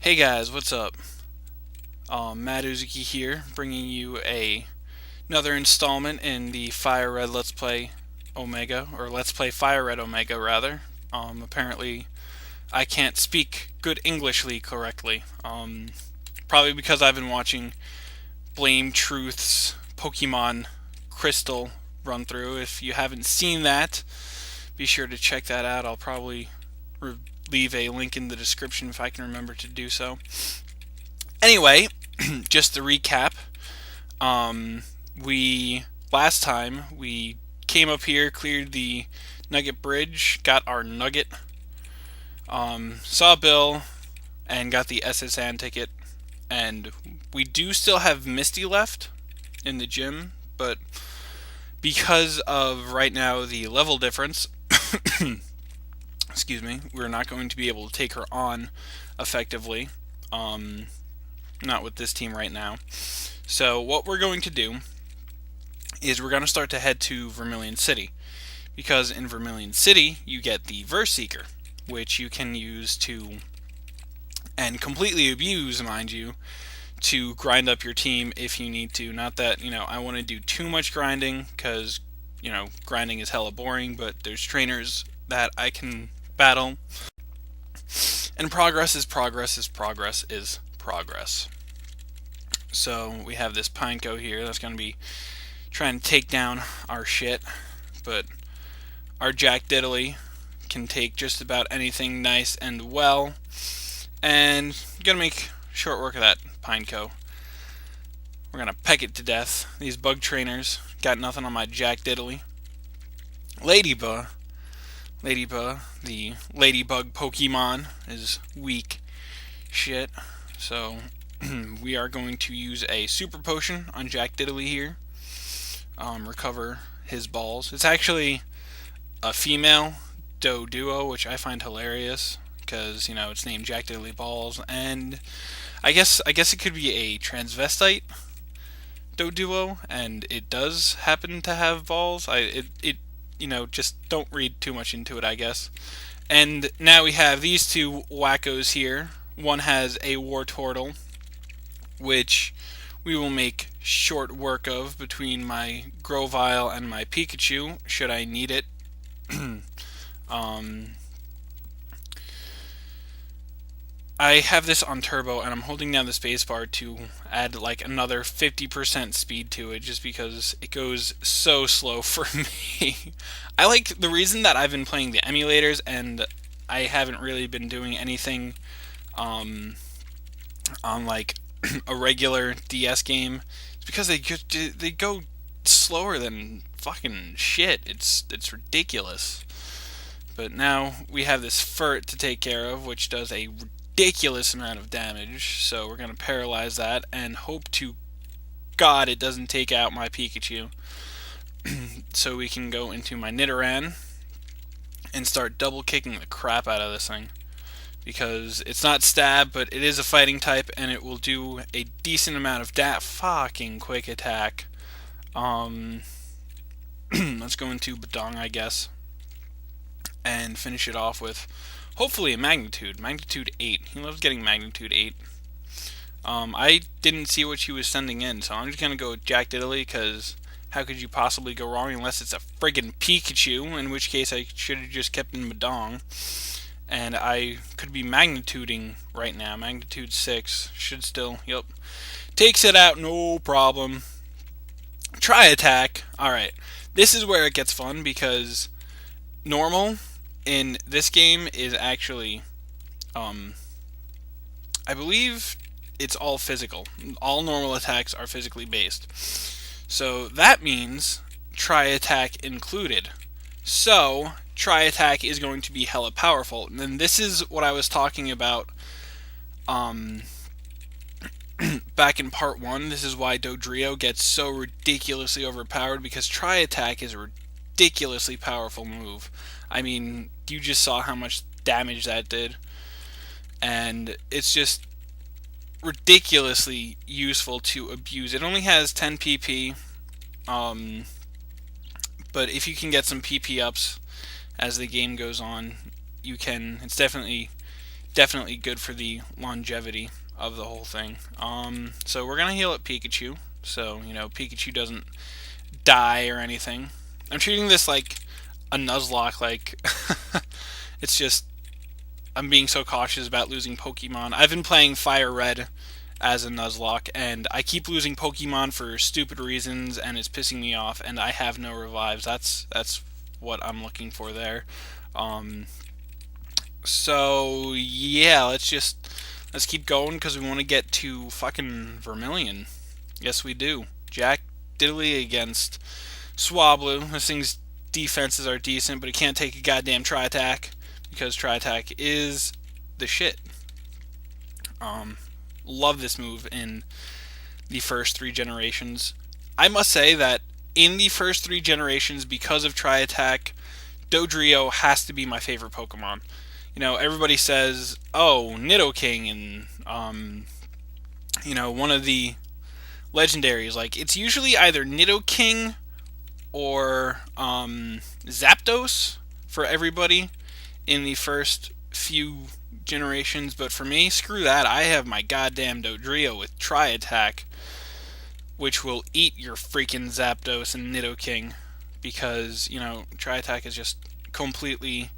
Hey guys, what's up? MadUzuki here, bringing you another installment in the Fire Red Let's Play Omega, or Let's Play Fire Red Omega rather. Apparently, I can't speak good Englishly correctly. Probably because I've been watching Blame Truth's Pokemon Crystal run through. If you haven't seen that, be sure to check that out. I'll probably leave a link in the description if I can remember to do so. Anyway, just to recap, um, we last time we came up here, cleared the Nugget Bridge, got our Nugget, saw Bill, and got the SSN ticket. And we do still have Misty left in the gym, but because of right now the level difference, excuse me, we're not going to be able to take her on effectively. Not with this team right now. So what we're going to do is we're going to start to head to Vermilion City, because in Vermilion City you get the Verse Seeker, which you can use to, and completely abuse, mind you, to grind up your team if you need to. Not that, I want to do too much grinding, because, grinding is hella boring, but there's trainers that I can battle. And progress is progress is progress is progress. So we have this Pineco here that's going to be trying to take down our shit, but our Jack Diddley can take just about anything nice and well, and gonna make short work of that Pineco. We're gonna peck it to death. These bug trainers got nothing on my Jack Diddley. Ladybug, the ladybug Pokemon, is weak shit, so we are going to use a super potion on Jack Diddley here. Recover his balls. It's actually a female Doduo, which I find hilarious because it's named Jack Diddley Balls, and I guess it could be a transvestite Doduo, and it does happen to have balls. Just don't read too much into it, I guess. And now we have these two wackos here. One has a Wartortle, which we will make short work of between my Grovyle and my Pikachu, should I need it. I have this on turbo, and I'm holding down the spacebar to add like another 50% speed to it, just because it goes so slow for me. I like the reason that I've been playing the emulators, and I haven't really been doing anything on like a regular DS game. It's because they go slower than fucking shit. It's ridiculous. But now we have this Furt to take care of, which does a ridiculous amount of damage. So we're gonna paralyze that and hope to God it doesn't take out my Pikachu. So we can go into my Nidoran and start double kicking the crap out of this thing, because it's not stab, but it is a fighting type, and it will do a decent amount of fucking quick attack. Let's go into Badong, I guess, and finish it off with hopefully a Magnitude 8. He loves getting Magnitude 8. I didn't see what she was sending in, so I'm just going to go with Jack Diddley, because how could you possibly go wrong unless it's a friggin' Pikachu, in which case I should have just kept in Badong. And I could be magnituding right now. Magnitude 6 should still, yep. Takes it out, no problem. Try attack. Alright, this is where it gets fun, because normal in this game is actually, I believe it's all physical. All normal attacks are physically based. So that means try attack included. So try attack is going to be hella powerful. And this is what I was talking about back in part 1. This is why Dodrio gets so ridiculously overpowered, because try attack is a ridiculously powerful move. I mean, you just saw how much damage that did, and it's just ridiculously useful to abuse. It only has 10 PP, but if you can get some PP ups as the game goes on, you can. It's definitely definitely good for the longevity of the whole thing. So we're gonna heal up Pikachu, so Pikachu doesn't die or anything. I'm treating this like a Nuzlocke, like it's just I'm being so cautious about losing Pokemon. I've been playing Fire Red as a Nuzlocke, and I keep losing Pokemon for stupid reasons, and it's pissing me off. And I have no revives. That's what I'm looking for there. Um, so yeah, let's keep going because we want to get to fucking Vermilion. Yes, we do. Jack Diddley against Swablu. This thing's defenses are decent, but it can't take a goddamn Tri-Attack because Tri-Attack is the shit. Love this move in the first 3 generations. I must say that in the first 3 generations, because of Tri-Attack, Dodrio has to be my favorite Pokemon. Everybody says, oh, Nidoking, and one of the legendaries. Like, it's usually either Nidoking or Zapdos for everybody in the first few generations, but for me, screw that. I have my goddamn Dodrio with Tri-Attack, which will eat your freaking Zapdos and Nidoking, because, Tri-Attack is just completely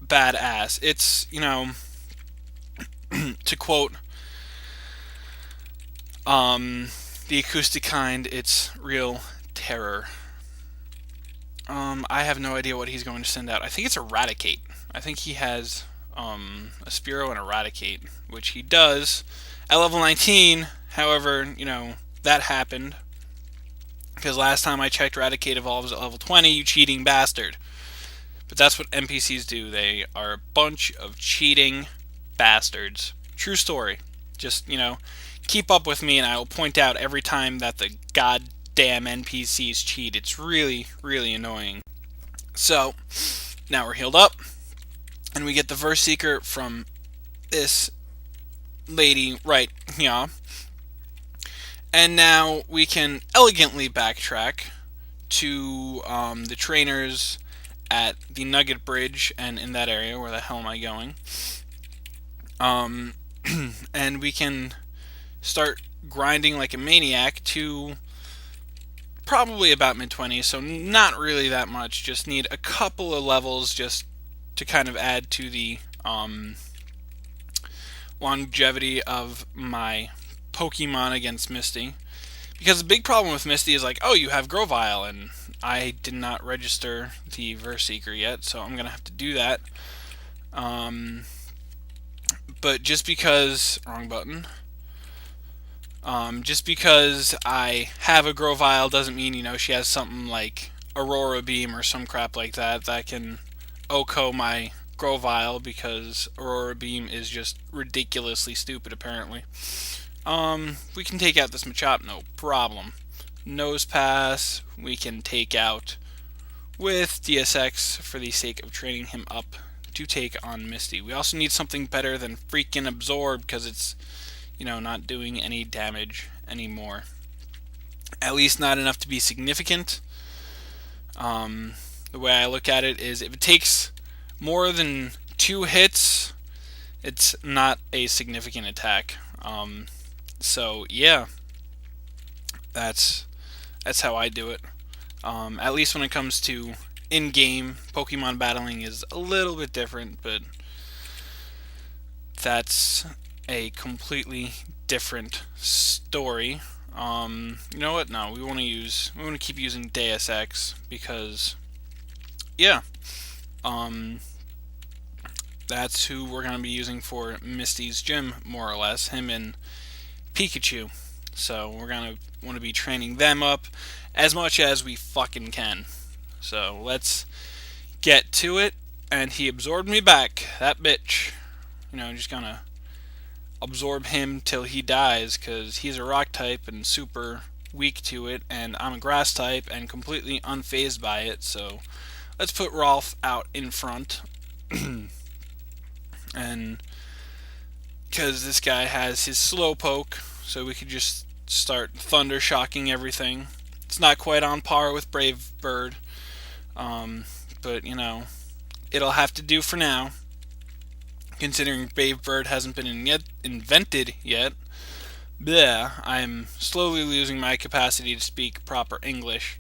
badass. It's, to quote the acoustic kind, it's real terror. I have no idea what he's going to send out. I think it's Eradicate. I think he has a Spearow and Eradicate, which he does at level 19. However, that happened because last time I checked, Eradicate evolves at level 20, you cheating bastard. But that's what NPCs do. They are a bunch of cheating bastards. True story. Just, keep up with me and I will point out every time that the goddamn NPCs cheat. It's really, really annoying. So, now we're healed up. And we get the Verse Seeker from this lady right here. And now we can elegantly backtrack to the trainers at the Nugget Bridge and in that area. Where the hell am I going? And we can start grinding like a maniac to probably about mid-20s, so not really that much. Just need a couple of levels just to kind of add to the longevity of my Pokemon against Misty. Because the big problem with Misty is like, oh, you have Grovyle, and I did not register the Verse Seeker yet, so I'm going to have to do that. But just because... wrong button. Just because I have a Grovyle doesn't mean, she has something like Aurora Beam or some crap like that that can OHKO my Grovyle, because Aurora Beam is just ridiculously stupid, apparently. We can take out this Machop, no problem. Nose Pass, we can take out with DSX for the sake of training him up to take on Misty. We also need something better than freaking Absorb, because it's, not doing any damage anymore. At least not enough to be significant. The way I look at it is if it takes more than 2 hits, it's not a significant attack. So yeah, that's how I do it. At least when it comes to in-game Pokemon battling is a little bit different, but that's a completely different story. You know what? No, we want to keep using Deus Ex because, yeah, that's who we're going to be using for Misty's gym, more or less, him and Pikachu. So we're going to want to be training them up as much as we fucking can. So let's get to it. And he absorbed me back, that bitch. Just gonna absorb him till he dies, because he's a rock type and super weak to it, and I'm a grass type and completely unfazed by it. So let's put Rolf out in front. And because this guy has his Slowpoke, so we could just start Thunder Shocking everything. It's not quite on par with Brave Bird, but it'll have to do for now. considering Brave Bird hasn't been invented yet. Bleh, I'm slowly losing my capacity to speak proper English.